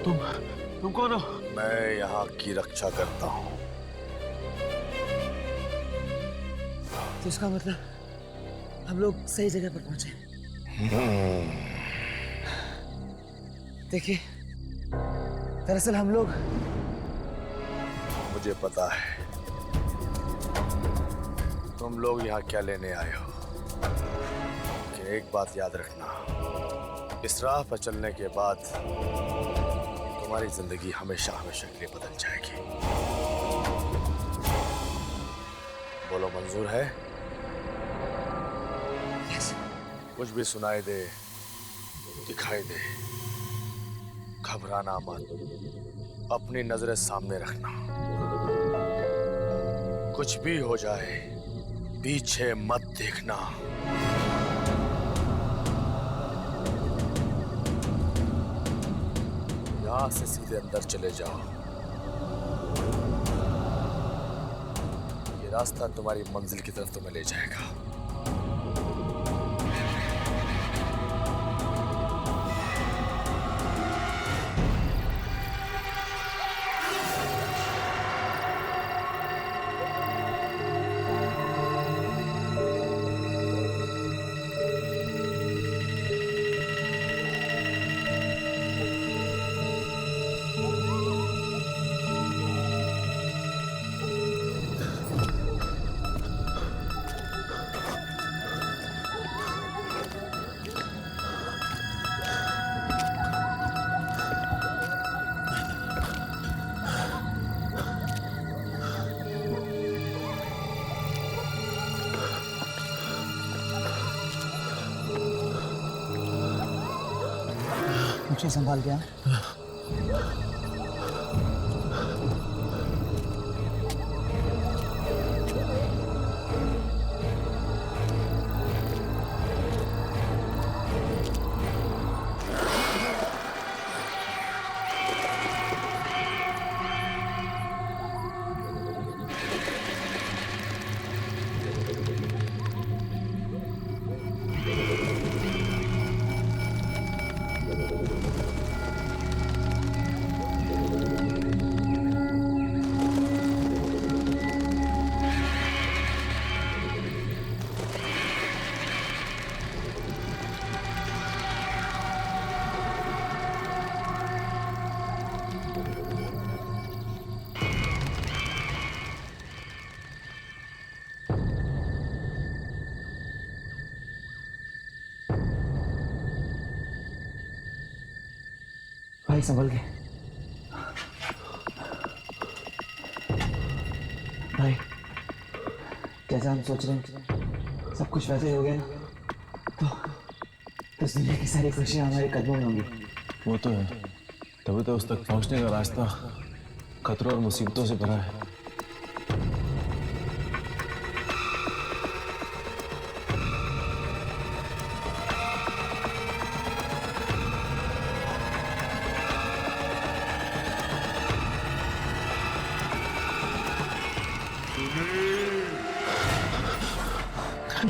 तुम कौन हो? मैं यहाँ की रक्षा करता हूँ। तो इसका मतलब हम लोग सही जगह पर पहुंचे। देखिए, दरअसल हम लोग, मुझे पता है तुम लोग यहाँ क्या लेने आए हो, लेकिन एक बात याद रखना, इस राह पर चलने के बाद तुम्हारी जिंदगी हमेशा हमेशा के लिए बदल जाएगी। बोलो, मंजूर है? यस। कुछ भी सुनाई दे, दिखाई दे, घबराना मत, अपनी नजरें सामने रखना। कुछ भी हो जाए, पीछे मत देखना। यहां से सीधे अंदर चले जाओ। ये रास्ता तुम्हारी मंजिल की तरफ तुम्हें ले जाएगा। मुझे संभाल गया। भाई संभल के। भाई, जैसा हम सोच रहे हैं सब कुछ वैसे ही हो गया ना, तो इस दुनिया की सारी खुशियां हमारे कदमों में होंगी। वो तो है, तभी तो उस तक पहुंचने का रास्ता खतरों और मुसीबतों से भरा है।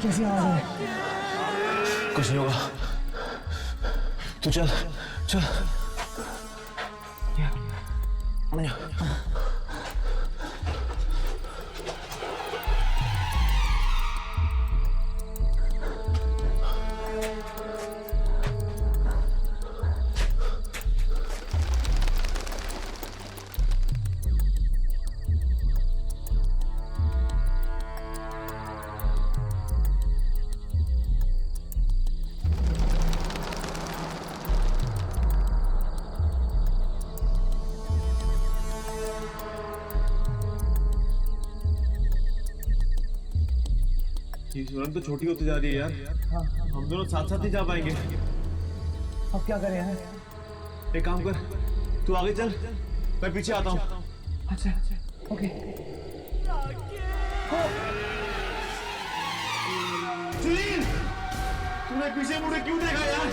कैसी आवाज है? कुछ नहीं होगा, तू चल चल। ये सुरंग तो छोटी होती जा रही है यार। हाँ, हम दोनों साथ साथ ही जा पाएंगे। अब क्या करें यार? एक काम कर, तू आगे चल, मैं पीछे आता हूँ। अच्छा, ओके। सुनील, तूने पीछे मुड़े क्यों देखा यार?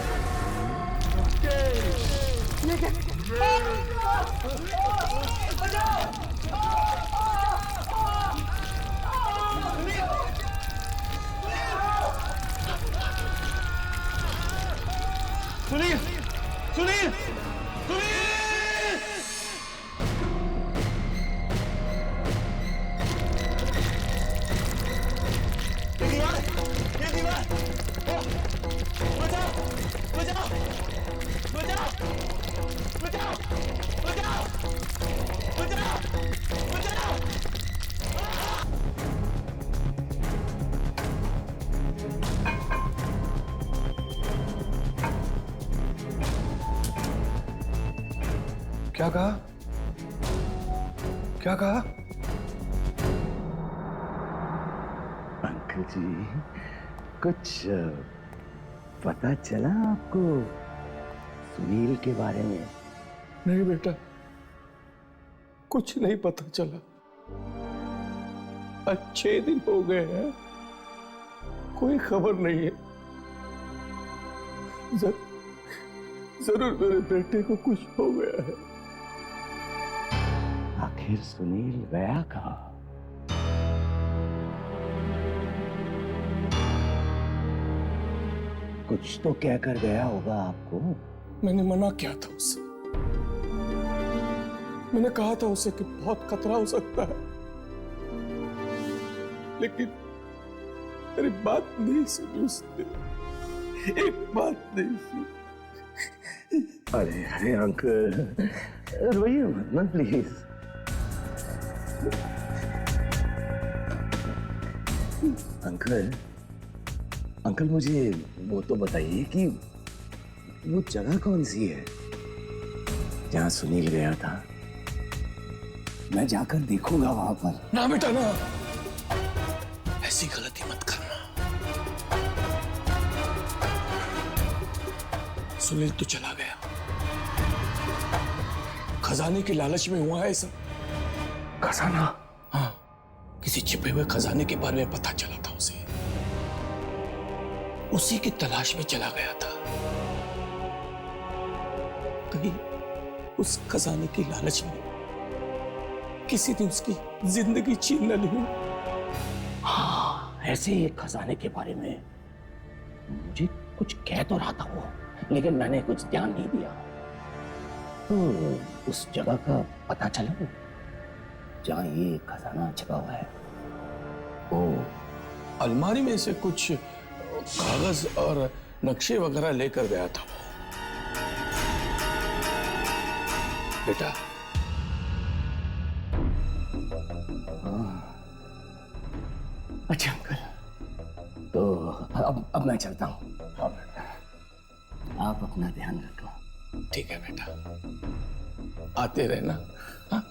सुनील, सुनील, सुनील! क्या कहा? क्या कहा? अंकल जी, कुछ पता चला आपको सुनील के बारे में? नहीं बेटा, कुछ नहीं पता चला। आज 6 दिन हो गए हैं, कोई खबर नहीं है। जरूर मेरे बेटे को कुछ हो गया है। आखिर सुनील गया कहाँ? कुछ तो कहकर गया होगा आपको। मैंने मना किया था उससे। मैंने कहा था उसे कि बहुत खतरा हो सकता है, लेकिन मेरी बात नहीं सुनी उसने। एक बात नहीं सुनी। अरे अरे अंकल, रोइए मत ना प्लीज। अंकल, अंकल मुझे वो तो बताइए कि वो जगह कौन सी है जहां सुनील गया था? मैं जाकर देखूंगा वहां पर। ना बेटा ना, ऐसी गलती मत करना। सुनील तो चला गया, खजाने की लालच में हुआ है सब। खजाना? हाँ, किसी छिपे हुए खजाने के बारे में पता चला था उसे। उसी की तलाश में चला गया था। कहीं उस खजाने की लालच में किसी ने उसकी जिंदगी छीन न ली। हाँ, ऐसे ही एक खजाने के बारे में मुझे कुछ कह तो रहा था वो, लेकिन मैंने कुछ ध्यान नहीं दिया। तो उस जगह का पता चला जहां ये खजाना छिपा हुआ है। ओ, अलमारी में से कुछ कागज और नक्शे वगैरह लेकर गया था वो। बेटा, अच्छा अंकल, तो अब मैं चलता हूँ। हाँ बेटा, आप अपना ध्यान रखो। ठीक है बेटा, आते रहना। हाँ?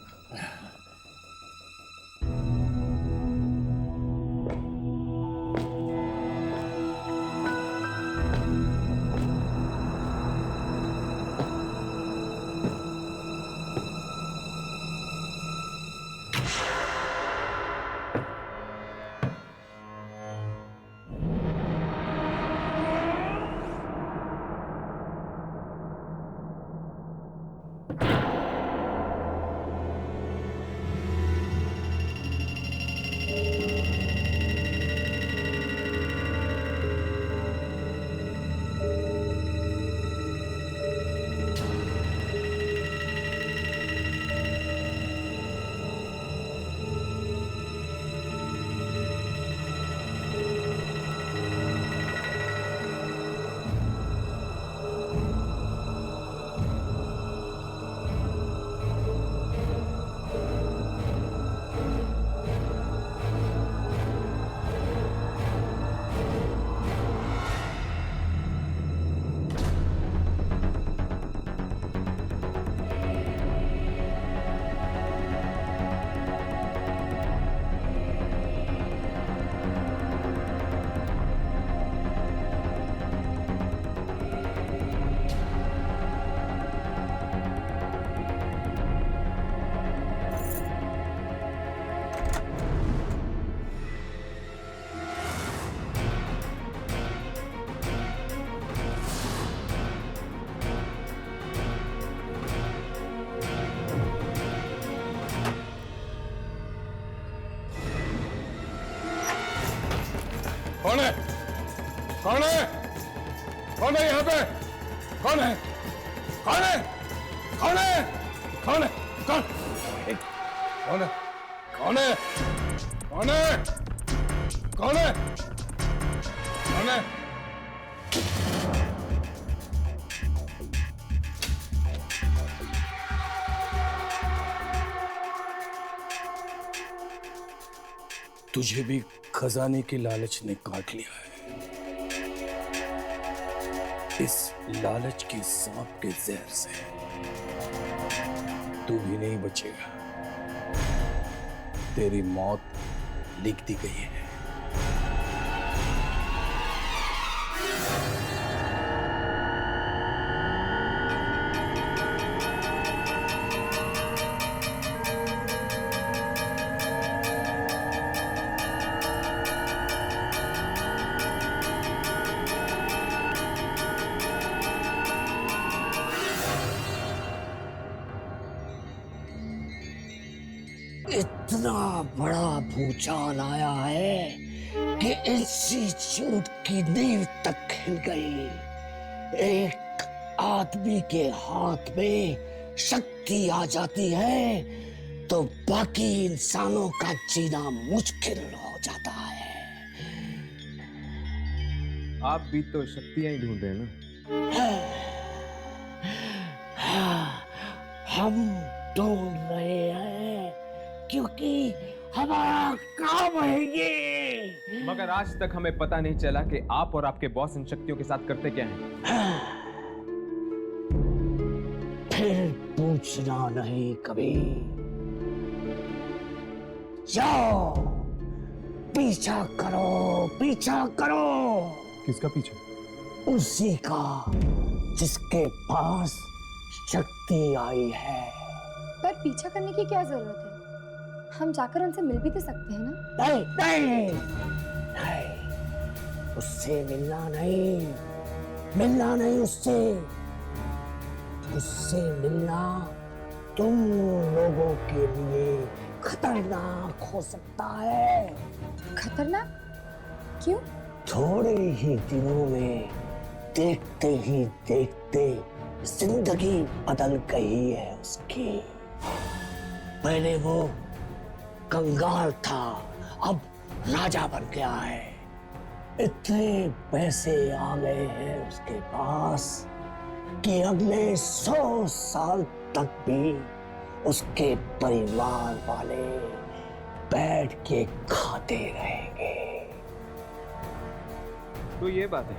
कौन है? कौन है? कौन है यहाँ पे? कौन है? कौन है? कौन है? कौन है? कौन? कौन है? कौन है? कौन है? कौन है? कौन है? तुझे भी खजाने की लालच ने काट लिया है। इस लालच के सांप के जहर से तू भी नहीं बचेगा। तेरी मौत लिख दी गई है। इतना बड़ा भूचाल आया है कि इंस्टीट्यूट की नींव तक हिल गई। एक आदमी के हाथ में शक्ति आ जाती है तो बाकी इंसानों का जीना मुश्किल हो जाता है। आप भी तो शक्तियां ही ढूंढ रहे हैं ना? हम ढूंढ रहे हैं क्योंकि हमारा काम है ये। मगर आज तक हमें पता नहीं चला कि आप और आपके बॉस इन शक्तियों के साथ करते क्या हैं। फिर पूछना नहीं कभी। जाओ पीछा करो, पीछा करो। किसका पीछा? उसी का जिसके पास शक्ति आई है। पर पीछा करने की क्या जरूरत है? हम जाकर उनसे मिल भी तो सकते हैं ना? नहीं नहीं नहीं, उससे मिलना नहीं उससे। उससे मिलना तुम लोगों के लिए खतरनाक हो सकता है। खतरनाक? क्यों? थोड़े ही दिनों में देखते ही देखते जिंदगी बदल गई है उसकी। पहले वो कंगाल था, अब राजा बन गया है। इतने पैसे आ गए हैं उसके पास कि अगले 100 साल तक भी उसके परिवार वाले बैठ के खाते रहेंगे। तो ये बात है,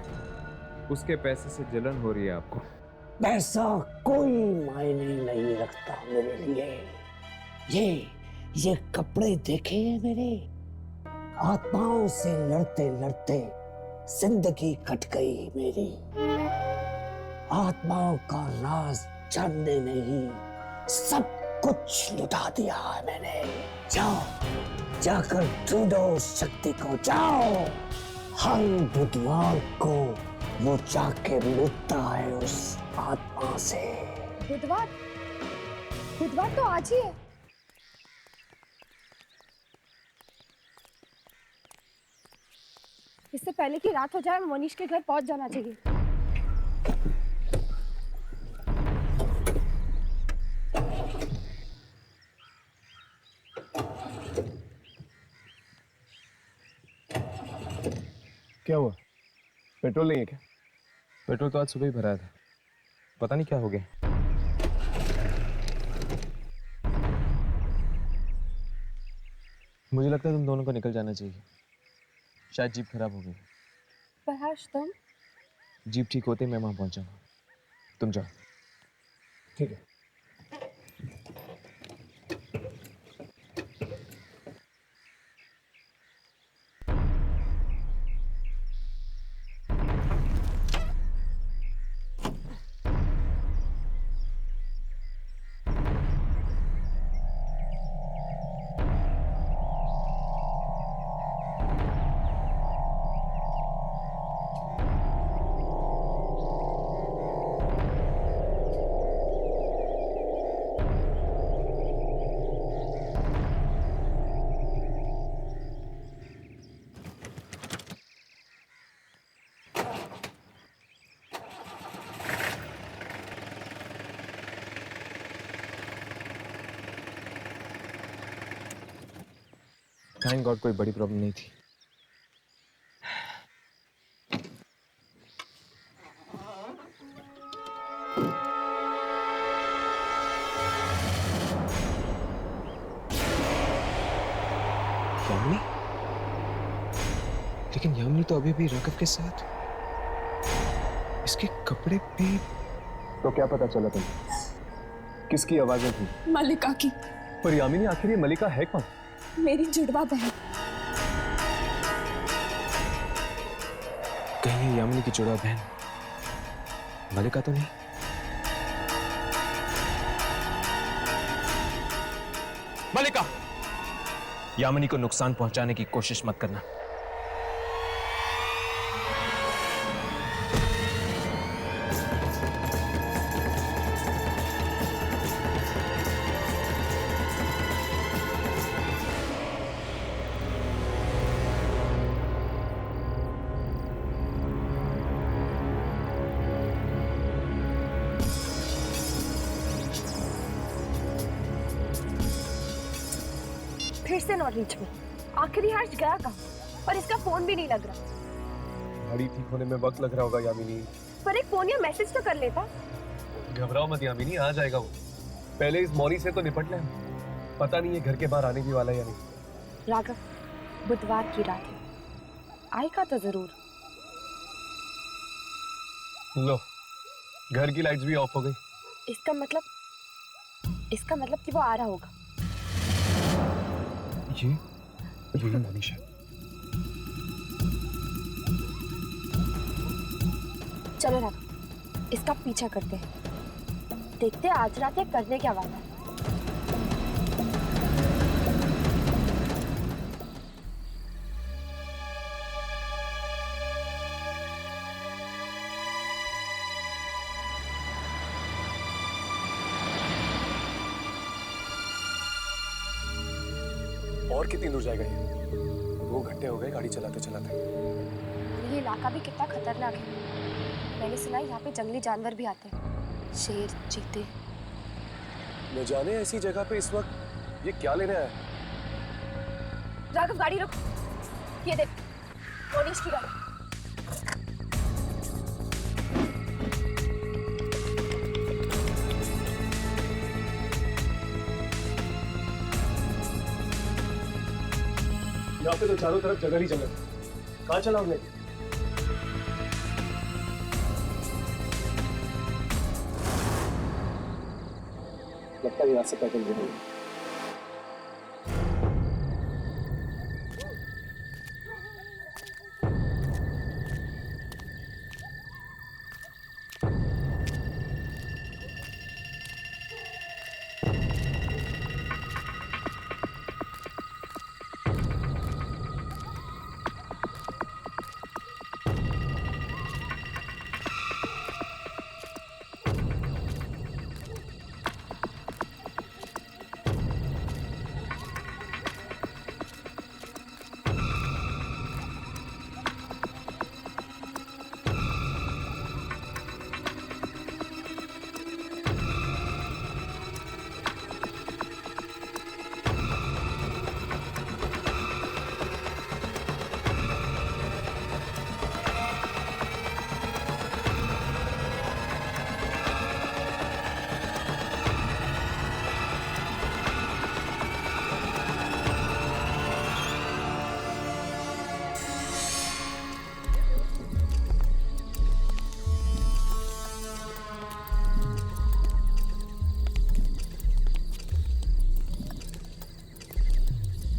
उसके पैसे से जलन हो रही है आपको? पैसा कोई मायने नहीं रखता मेरे लिए। ये कपड़े देखे हैं मेरे? आत्माओं से लड़ते लड़ते जिंदगी कट गई मेरी। आत्माओं का राज जानने में ही सब कुछ लुटा दिया है मैंने। जाओ जाकर ढूंढो शक्ति को, जाओ। हर बुधवार को वो जाके मिलता है उस आत्मा से। बुधवार? बुधवार तो आज ही है। इससे पहले कि रात हो जाए मनीष के घर पहुंच जाना चाहिए। क्या हुआ? पेट्रोल नहीं है क्या? पेट्रोल तो आज सुबह ही भराया था, पता नहीं क्या हो गया। मुझे लगता है तुम दोनों को निकल जाना चाहिए, शायद जीप खराब हो गई। पर हर्ष तुम? जीप ठीक होते ही मैं वहां पहुंचाऊंगा, तुम जाओ। ठीक है। थैंक गॉड कोई बड़ी प्रॉब्लम नहीं थी। यामिनी? लेकिन यामिनी तो अभी भी राघव के साथ। इसके कपड़े भी। तो क्या पता चला तुम्हें? किसकी आवाजें थी? मलिका की। पर यामिनी आखिर ये मलिका है कौन? मेरी जुड़वा बहन। कहीं ये यामिनी की जुड़वा बहन मलिका तो नहीं? मलिका, यामिनी को नुकसान पहुंचाने की कोशिश मत करना। फिर से नॉट रीच में। आखिरी हर्ष गया कहाँ? और इसका फोन भी नहीं लग रहा। गाड़ी ठीक होने में वक्त लग रहा होगा यामिनी। पर एक फोन या मैसेज तो कर लेता। घबराओ मत यामिनी, आ जाएगा वो। पहले इस मौरी से तो निपट ले। पता नहीं है घर के बाहर आने भी वाला है या नहीं। राघव, बुधवार की रात है, आएगा तो जरूर। लो, घर की लाइट्स भी ऑफ हो गई। इसका मतलब कि वो आ रहा होगा। यही मनीष है। चलो राघव, इसका पीछा करते हैं। देखते हैं आज रात ये करने क्या वाला है। और कितनी दूर जाएगा ये? 2 घंटे हो गए गाड़ी चलाते चलाते। ये इलाका भी कितना खतरनाक है। मैंने सुना है यहाँ पे जंगली जानवर भी आते हैं, शेर, चीते। न जाने ऐसी जगह पे इस वक्त ये क्या लेने आया? राघव, गाड़ी रुक। ये देख, मनीष की गाड़ी। यहाँ पे तो चारों तरफ जगह ही जगह। कहाँ चला हमने? लगता है यहाँ से पैदल गए।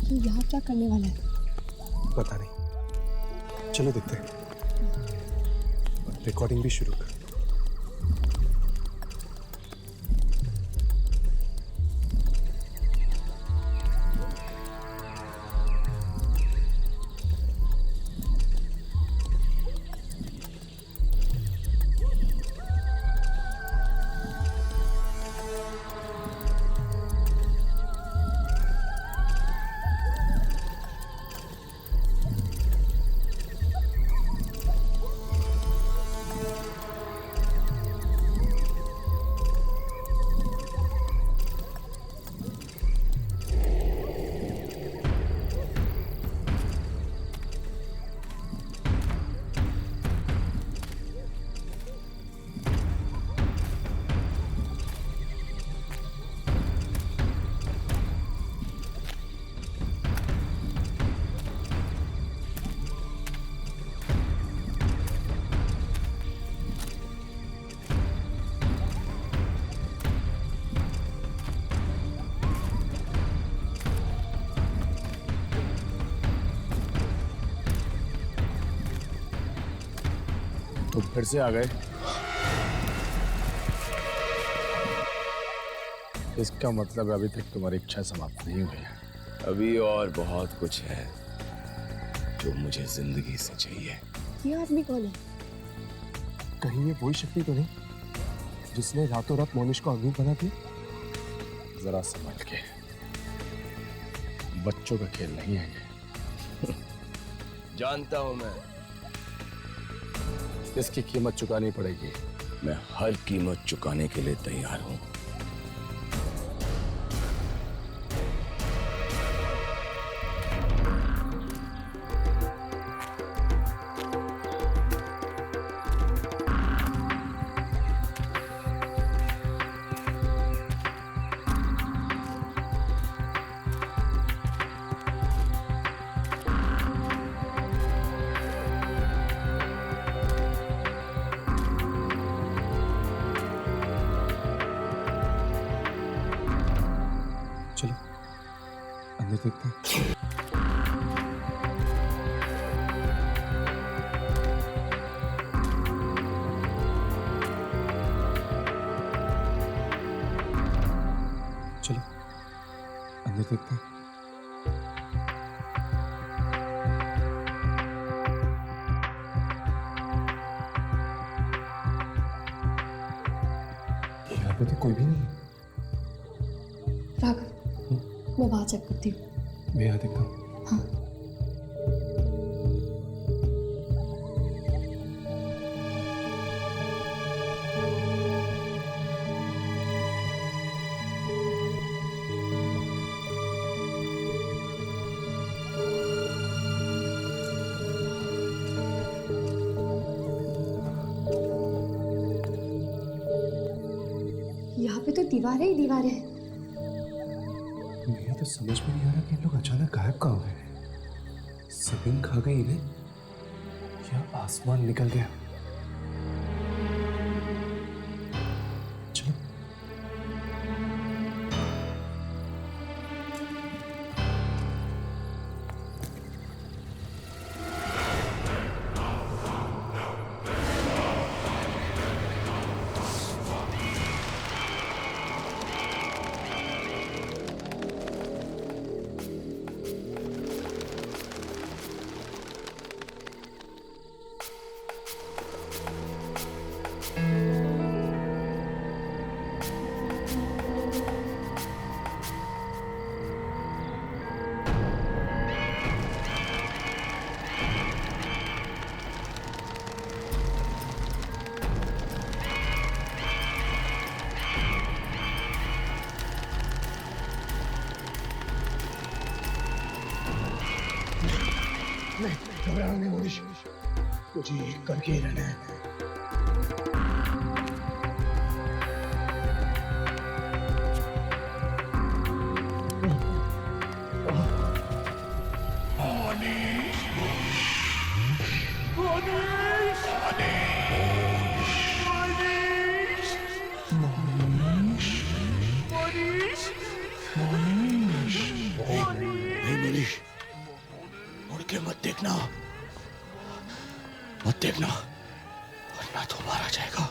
ये यहाँ क्या करने वाला है? पता नहीं, चलो देखते हैं। रिकॉर्डिंग भी शुरू कर। फिर से आ गए? इसका मतलब अभी तक तुम्हारी इच्छा समाप्त नहीं हुई है। अभी और बहुत कुछ है जो मुझे जिंदगी से चाहिए। ये आदमी कौन है? कहीं ये वही शक्ति तो नहीं जिसने रातों रात मोनिश को अग्नि बना दिया? जरा संभल के, बच्चों का खेल नहीं है ये। जानता हूं मैं, इसकी कीमत चुकानी पड़ेगी। मैं हर कीमत चुकाने के लिए तैयार हूं। चलो अंदर देखते हैं। चलो अंदर देखते हैं। यहाँ पे तो कोई भी नहीं है। राघव, मैं वहां चेक करती हूँ। मैं यहाँ देखता हूँ। हाँ। यहाँ पे तो दीवारें ही दीवारें हैं। मुझे तो समझ में नहीं आ रहा कि इन लोग अचानक गायब कहाँ हो गए। जमीन खा गई इन्हें या आसमान निकल गया। चलो घबराना नहीं मोनिश, कुछ ही करके ही रहना है। नहीं मनीष, मुड़ के मत देखना, मत देखना, वरना तो मारा जाएगा।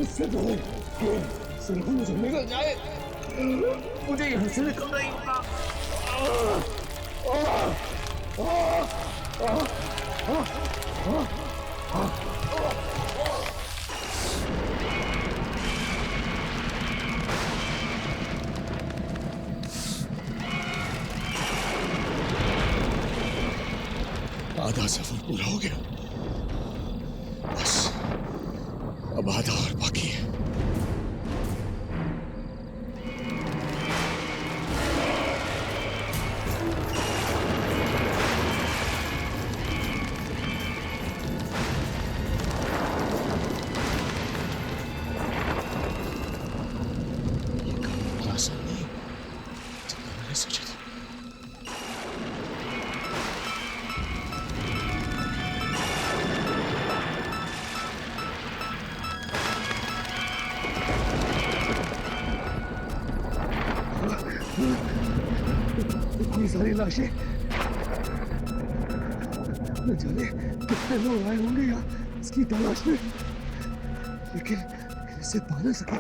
इससे तो सिर्फ मुझे निकल जाए, मुझे यहाँ से निकलना ही होगा। आधा सफर पूरा हो गया, बस अब अब आधा और बाकी है। आसान नहीं जितना मैंने सोचा था। इतनी सारी लाशें, न जाने कितने लोग आए होंगे यहाँ इसकी तलाश में, लेकिन इसे पा ना सके।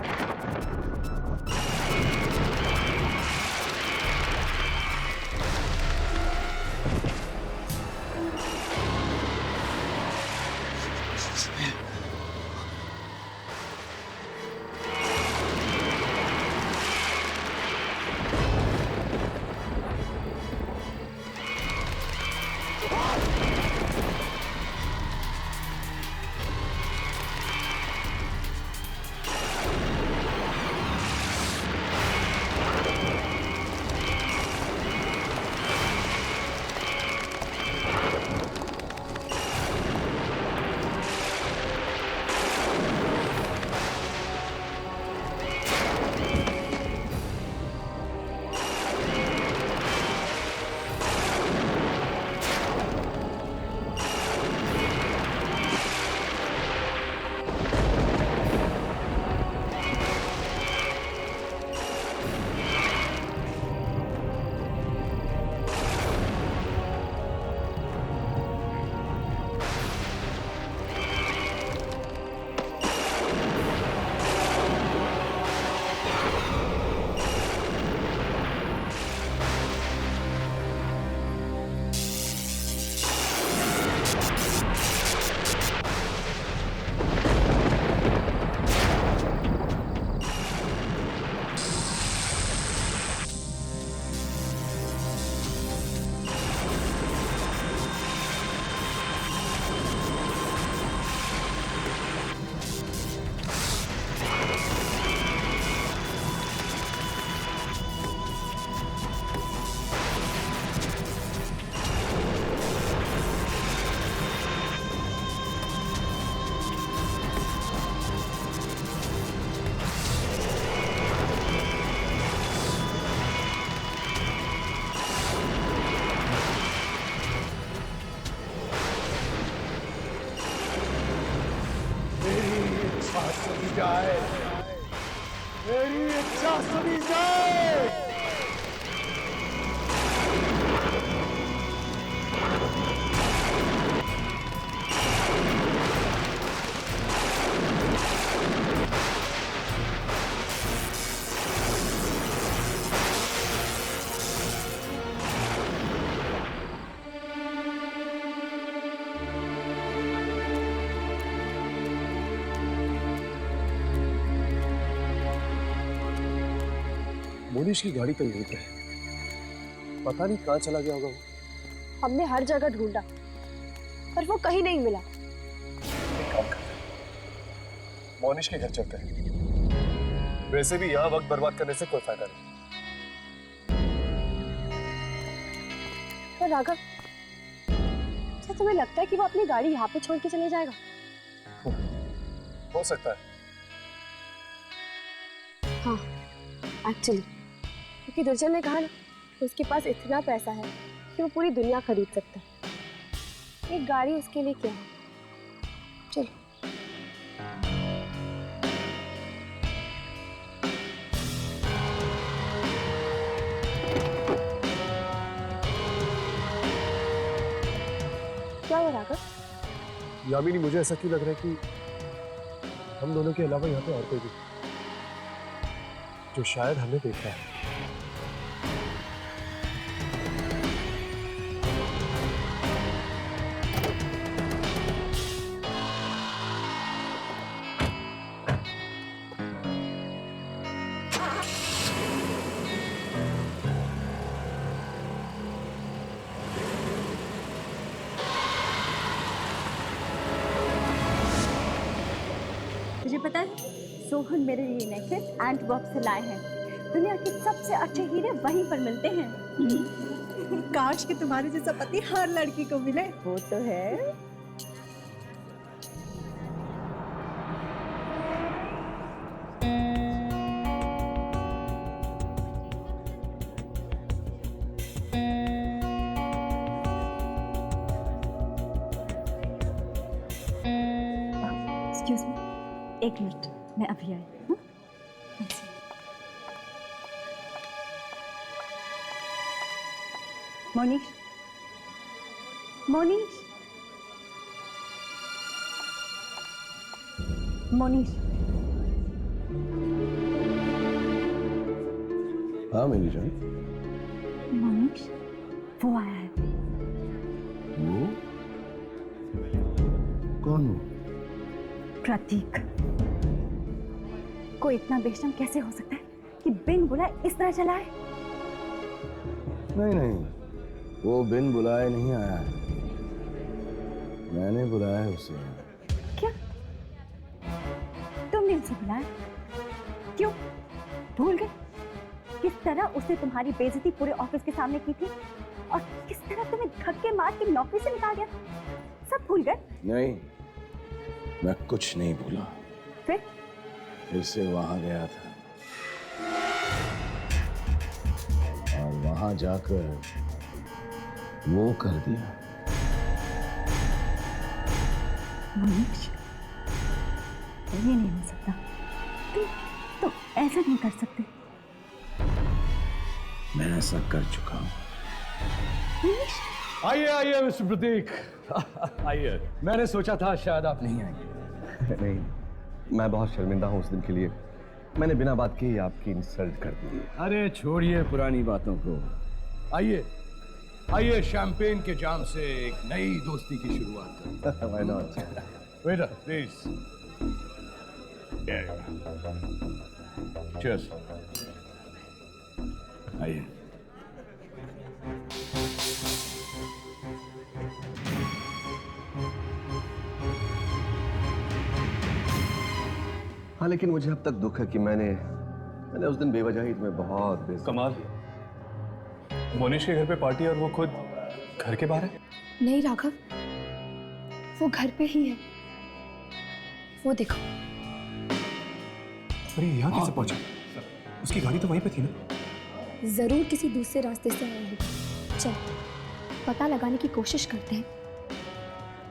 मेरी इच्छा सुनी जाए। मोनिश की गाड़ी तो यहीं पे है, पता नहीं कहाँ चला गया होगा वो। हमने हर जगह ढूंढा पर वो कहीं नहीं मिला। एक काम करते हैं, मोनिश के घर चलते हैं। वैसे भी यहाँ वक्त बर्बाद करने से कोई फायदा नहीं। पर राघव, क्या तुम्हें लगता है कि वो अपनी गाड़ी यहाँ पे छोड़ के चले जाएगा? हो सकता है। हाँ, एक्चुअली क्योंकि दुर्जन ने कहा ना, उसके पास इतना पैसा है कि वो पूरी दुनिया खरीद सकता है। एक गाड़ी उसके लिए क्या है? चलो। क्या हो राघव? यामिनी, मुझे ऐसा क्यों लग रहा है कि हम दोनों के अलावा यहाँ पे और कोई भी जो शायद हमें देखा है। तुझे पता है, सोहन मेरे लिए नेकलेस एंटवर्प से लाए हैं। दुनिया के सबसे अच्छे हीरे वहीं पर मिलते हैं। काश कि तुम्हारे जैसा पति हर लड़की को मिले। वो तो है। एक्सक्यूज मी, एक मिनट, मैं अभी आई। मोनीश, मोनीश, मोनीश। हाँ मेरी जान। मोनीश, वो आया है। वो कौन हो? प्रतीक। कोई इतना बेशरम कैसे हो सकता है कि बिन बुलाए इस तरह चला है? नहीं नहीं, वो बिन बुलाए नहीं आया है, मैंने बुलाया है उसे। क्या? तुमने उसे बुलाया? क्यों? भूल गए किस तरह उसने तुम्हारी बेइज्जती पूरे ऑफिस के सामने की थी और किस तरह तुम्हें धक्के मार के नौकरी से निकाल दिया? सब भूल गए? नहीं, मैं कुछ नहीं भूला। फिर से वहां गया था और वहां जाकर वो कर दिया। मनीष, ये नहीं हो सकता। तुम ऐसा नहीं कर सकते। मैं ऐसा कर चुका हूं। मनीष, आइए आइए मिस्टर प्रतीक, आइए। मैंने सोचा था शायद आप नहीं आएंगे। नहीं, मैं बहुत शर्मिंदा हूँ उस दिन के लिए। मैंने बिना बात के ही आपकी इंसल्ट कर दी। अरे छोड़िए पुरानी बातों को, आइए आइए, शैंपेन के जाम से एक नई दोस्ती की शुरुआत करते हैं। Why not? Waiter please. Cheers. आइए। हाँ, लेकिन मुझे अब तक दुख है कि मैंने उस दिन बेवजह ही तुम्हें बहुत कमाल, मोनिश के घर पे पार्टी और वो खुद घर के बाहर है? नहीं राघव, वो घर पे ही है। वो देखो। अरे यहाँ कैसे पहुंचा? उसकी गाड़ी तो वहीं पे थी ना? जरूर किसी दूसरे रास्ते से आया होगा। चल पता लगाने की कोशिश करते हैं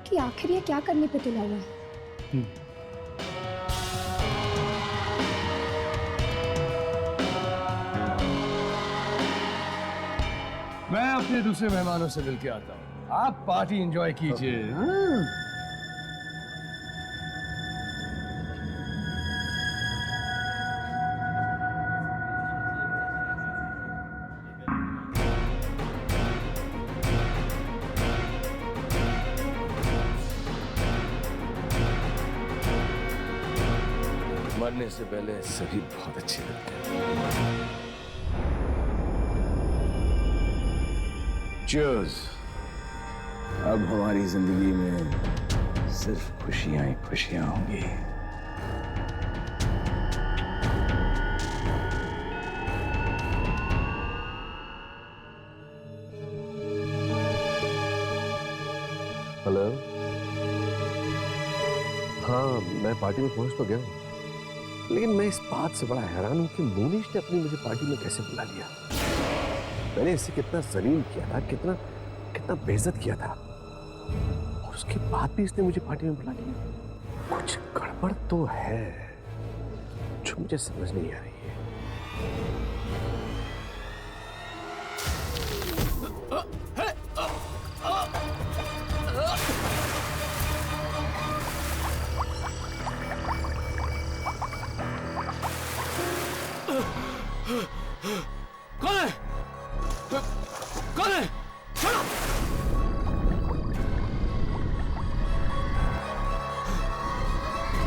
कि आखिर ये क्या करने पे तुला हुआ है। मैं अपने दूसरे मेहमानों से मिलके आता हूँ, आप पार्टी एंजॉय कीजिए। मरने से पहले सभी बहुत अच्छे लगते हैं। Cheers। अब हमारी जिंदगी में सिर्फ खुशियां ही खुशियां होंगी। हेलो। हाँ, मैं पार्टी में पहुंच तो गया हूँ, लेकिन मैं इस बात से बड़ा हैरान हूँ कि मोनिश ने अपनी मुझे पार्टी में कैसे बुला लिया। मैंने इसे कितना जलील किया था, कितना कितना बेइज्जत किया था, और उसके बाद भी इसने मुझे पार्टी में बुला लिया। कुछ गड़बड़ तो है जो मुझे समझ नहीं आ रही है। कौन है? कौन है? छोड़ो!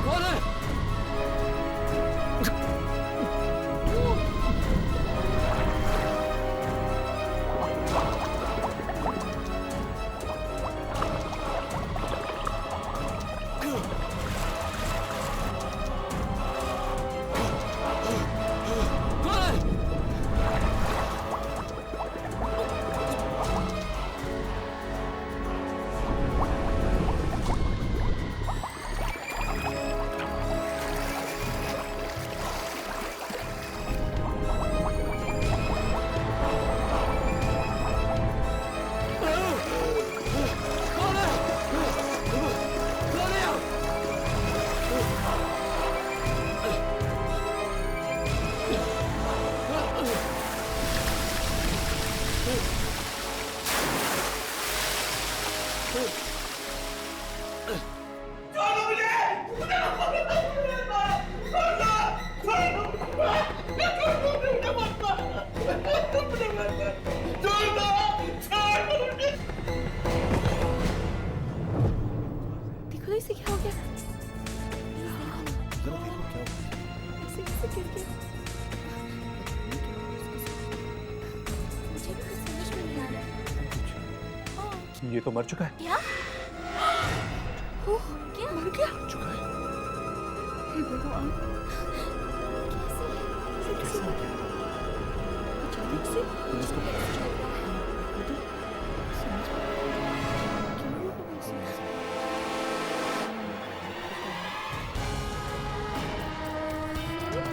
कौन है? ये तो मर चुका है। क्या? क्या मर गया? चुका है। हे भगवान, कैसे? अचानक से पुलिस को पता चल रहा है।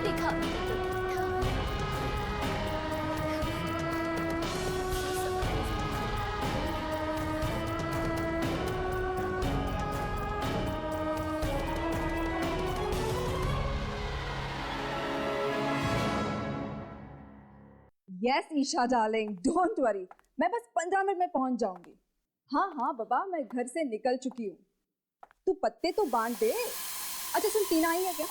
देखा yes Isha darling, don't worry, मैं बस 15 मिनट में पहुंच जाऊंगी। हाँ हाँ बाबा, मैं घर से निकल चुकी हूँ। तू पत्ते तो बांट दे। अच्छा सुन, टीना आई है क्या?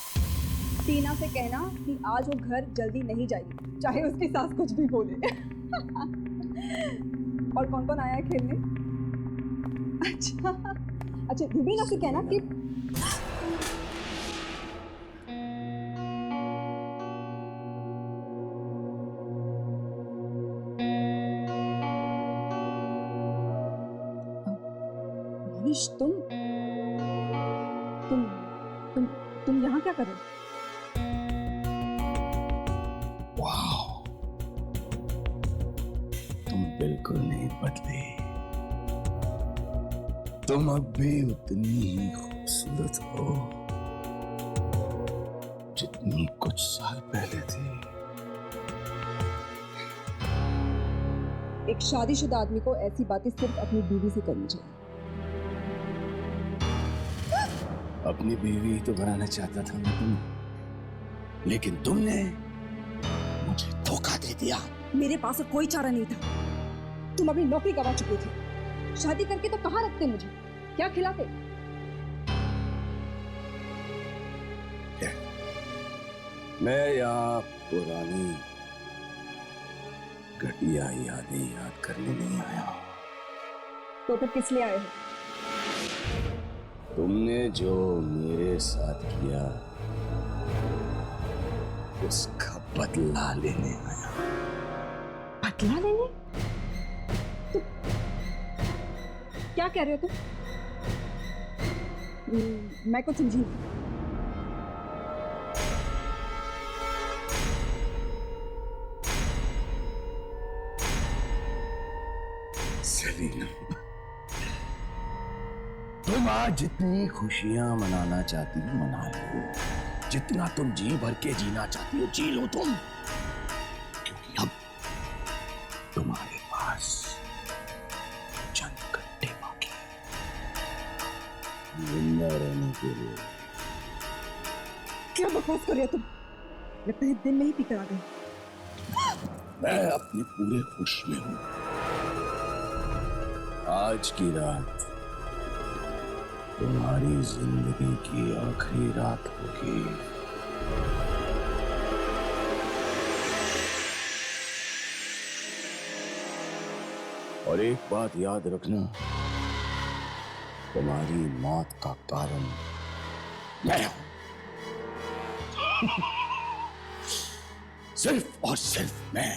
टीना से कहना कि आज वो घर जल्दी नहीं जाएगी, चाहे उसकी सास कुछ भी बोले। और कौन कौन आया है खेलने? अच्छा रूबीना से कहना कि मनीष, तुम यहाँ क्या कर रहे हो? वाह, तुम बिल्कुल नहीं बदले। तुम अब भी उतनी ही खूबसूरत हो जितनी कुछ साल पहले थी। एक शादीशुदा आदमी को ऐसी बातें सिर्फ अपनी बीवी से करनी चाहिए। अपनी बीवी तो बनाना चाहता था मैं तुम्हें, लेकिन तुमने मुझे धोखा दे दिया। मेरे पास और कोई चारा नहीं था। तुम अपनी नौकरी गवा चुके थे। शादी करके तो कहाँ रखते मुझे? क्या खिलाते? मैं यहाँ पुरानी घटिया यादें याद करने नहीं आया। तो फिर किस लिए आए हो? तुमने जो मेरे साथ किया उसका बदला लेने आया। बदला लेने? क्या कह रहे हो तुम? मैं कुछ समझी नहीं। सेलिना, तुम आज जितनी खुशियां मनाना चाहती हो मना लो, जितना तुम जी भर के जीना चाहती हो जी लो तुम, क्योंकि अब तुम्हारे पास चंद घंटे बाकी जिंदा रहने के लिए। क्या बकवास कर रहे हो तुम? मैं पहले दिन में ही पीकर आ गई। मैं अपने पूरे होश में हूं। आज की रात तुम्हारी जिंदगी की आखिरी रात होगी। और एक बात याद रखना, तुम्हारी मौत का कारण मैं हूं। सिर्फ और सिर्फ मैं।